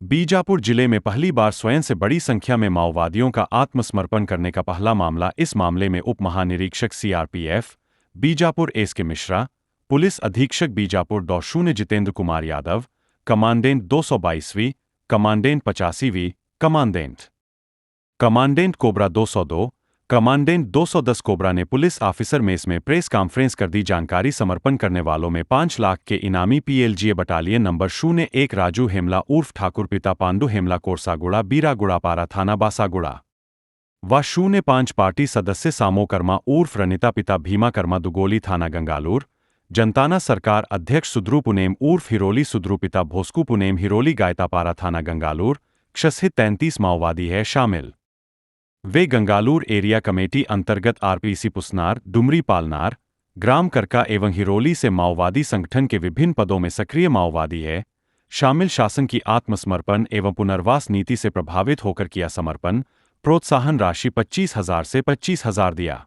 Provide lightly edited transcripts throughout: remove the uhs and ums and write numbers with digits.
बीजापुर जिले में पहली बार स्वयं से बड़ी संख्या में माओवादियों का आत्मसमर्पण करने का पहला मामला। इस मामले में उप महानिरीक्षक CRPF Bijapur S K Mishra, police अधीक्षक बीजापुर डॉ. जितेंद्र कुमार यादव, कमांडेंट 222वीं, कमांडेंट 85वीं, कमांडेंट कोबरा 202, कमांडेंट 210 कोबरा ने पुलिस ऑफिसर मेस में प्रेस कॉन्फ्रेंस कर दी जानकारी। समर्पण करने वालों में 5 लाख के इनामी PLGA battalion number 01 Raju Hemla उर्फ ठाकुर पिता पांडु हेमला कोरसागुड़ा बीरागुड़ा पारा थाना बासागुड़ा व 05 पार्टी सदस्य सामो कर्मा उर्फ रनिता पिता भीमा कर्मा दुगोली थाना गंगालूर, जनताना सरकार अध्यक्ष सुद्रू पुनेम उर्फ हिरोली सुद्रू पिता भोस्कू पुनेम हिरोली गायतापारा थाना गंगालूर, क्षसित 33 माओवादी है शामिल। वे गंगालूर एरिया कमेटी अंतर्गत आरपीसी पुसनार, डुमरी पालनार, ग्राम करका एवं हिरोली से माओवादी संगठन के विभिन्न पदों में सक्रिय माओवादी है शामिल। शासन की आत्मसमर्पण एवं पुनर्वास नीति से प्रभावित होकर किया समर्पण। प्रोत्साहन राशि 25,000 से 25,000 दिया।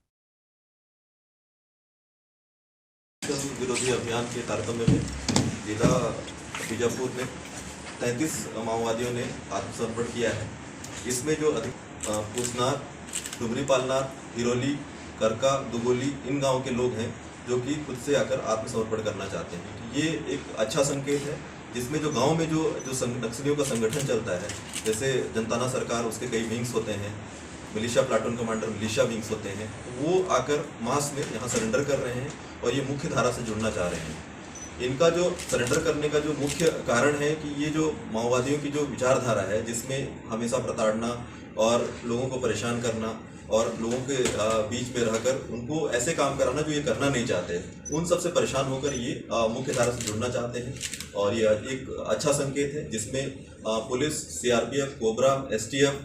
विरोधी अभियान के तारतम्य में जिला बीजापुर में 33 माओवादियों ने आत्मसमर्पण किया है। इसमें जो पुसनार, डुमरी पालनार, हिरोली, करका, दुगोली इन गांव के लोग हैं जो कि खुद से आकर आत्मसमर्पण करना चाहते हैं। ये एक अच्छा संकेत है जिसमें जो गांव में जो नक्सलियों का संगठन चलता है, जैसे जनताना सरकार उसके कई विंग्स होते हैं, militia platoon commander militia wings होते हैं, वो आकर मास में यहाँ सरेंडर कर रहे हैं और ये मुख्य धारा से जुड़ना चाह रहे हैं। इनका जो सरेंडर करने का जो मुख्य कारण है कि ये जो माओवादियों की जो विचारधारा है जिसमें हमेशा प्रताड़ना और लोगों को परेशान करना और लोगों के बीच में रहकर उनको ऐसे काम कराना जो ये करना नहीं चाहते, उन सबसे परेशान होकर ये मुख्य धारा से जुड़ना चाहते हैं। और ये एक अच्छा संकेत है जिसमें पुलिस, सीआरपीएफ, कोबरा, एसटीएफ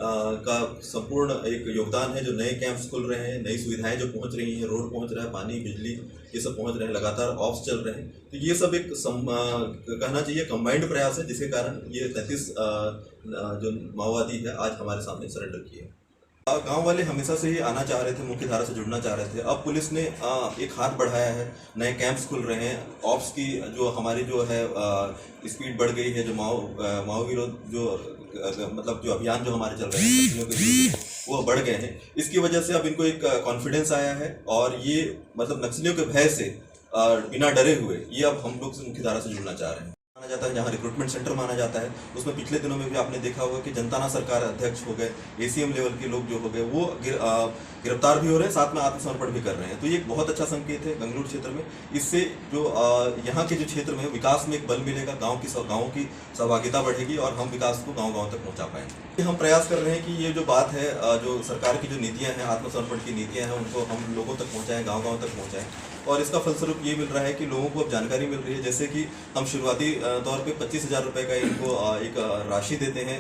का संपूर्ण एक योगदान है। जो नए कैंप्स खुल रहे हैं, नई सुविधाएं जो पहुंच रही हैं, रोड पहुंच रहा है, पानी, बिजली ये सब पहुंच रहे हैं, लगातार ऑफ्स चल रहे हैं। तो ये सब एक कहना चाहिए कंबाइंड प्रयास है जिसके कारण ये 33 जो माओवादी है आज हमारे सामने सरेंडर किए। गांव वाले हमेशा से ही आना चाह रहे थे, मुख्य धारा से जुड़ना चाह रहे थे। अब पुलिस ने एक हाथ बढ़ाया है, नए कैंप्स खुल रहे हैं, ऑप्स की जो हमारी जो है स्पीड बढ़ गई है। जो माओ विरोध जो मतलब जो अभियान जो हमारे चल रहे हैं नक्सलियों के विरुद्ध वो बढ़ गए हैं। इसकी वजह से अब इनको एक कॉन्फिडेंस आया है और ये मतलब नक्सलियों के भय से बिना डरे हुए ये अब हम लोग से मुख्य धारा से जुड़ना चाह रहे हैं। माना जाता है जहाँ रिक्रूटमेंट सेंटर माना जाता है, उसमें पिछले दिनों में भी आपने देखा होगा कि जनताना सरकार अध्यक्ष हो गए, एसीएम लेवल के लोग जो हो गए वो गिरफ्तार भी हो रहे हैं, साथ में आत्मसमर्पण भी कर रहे हैं। तो ये एक बहुत अच्छा संकेत है गंगलूर क्षेत्र में। इससे जो यहाँ के जो क्षेत्र में विकास में एक बल मिलेगा, गाँव की सहभागिता बढ़ेगी और हम विकास को गाँव तक पहुँचा पाएंगे। हम प्रयास कर रहे हैं कि ये जो बात है, जो सरकार की जो नीतियाँ हैं, आत्मसमर्पण की नीतियाँ हैं, उनको हम लोगों तक पहुँचाएँ, गाँव तक पहुँचाएँ। और इसका फलस्वरूप ये मिल रहा है कि लोगों को अब जानकारी मिल रही है। जैसे कि हम शुरुआती तौर पे 25,000 रुपये का इनको एक राशि देते हैं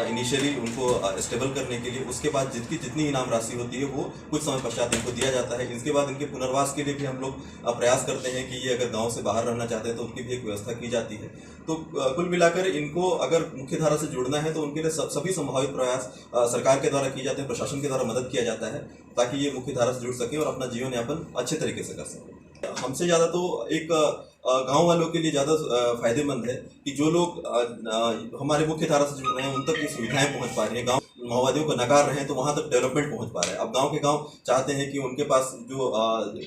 इनिशियली उनको स्टेबल करने के लिए। उसके बाद जितनी इनाम राशि होती है वो कुछ समय पश्चात इनको दिया जाता है। इसके बाद इनके पुनर्वास के लिए भी हम लोग प्रयास करते हैं कि ये अगर गाँव से बाहर रहना चाहते हैं तो उनकी भी एक व्यवस्था की जाती है। तो कुल मिलाकर इनको अगर मुख्य धारा से जुड़ना है तो उनके लिए सभी संभावित प्रयास सरकार के द्वारा किए जाते हैं, प्रशासन के द्वारा मदद किया जाता है ताकि ये मुख्य धारा से जुड़ सके और अपना जीवन यापन अच्छे तरीके से कर सके। हमसे ज़्यादा तो एक गांव वालों के लिए ज़्यादा फायदेमंद है कि जो लोग हमारे मुख्य धारा से जुड़ रहे हैं उन तक ये सुविधाएं पहुंच पा रही हैं। गांव माओवादियों को नकार रहे हैं तो वहां तक डेवलपमेंट पहुंच पा रहा है। अब गांव के गांव चाहते हैं कि उनके पास जो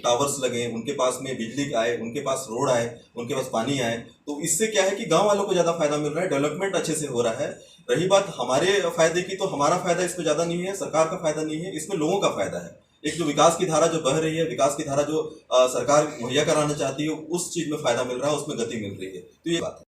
टावर्स लगे, उनके पास में बिजली आए, उनके पास रोड आए, उनके पास पानी आए। तो इससे क्या है कि गाँव वालों को ज़्यादा फायदा मिल रहा है, डेवलपमेंट अच्छे से हो रहा है। रही बात हमारे फायदे की, तो हमारा फायदा इसमें ज़्यादा नहीं है, सरकार का फायदा नहीं है, इसमें लोगों का फायदा है। एक जो विकास की धारा जो बह रही है, विकास की धारा जो सरकार मुहैया कराना चाहती है, उस चीज में फायदा मिल रहा है, उसमें गति मिल रही है। तो ये बात है।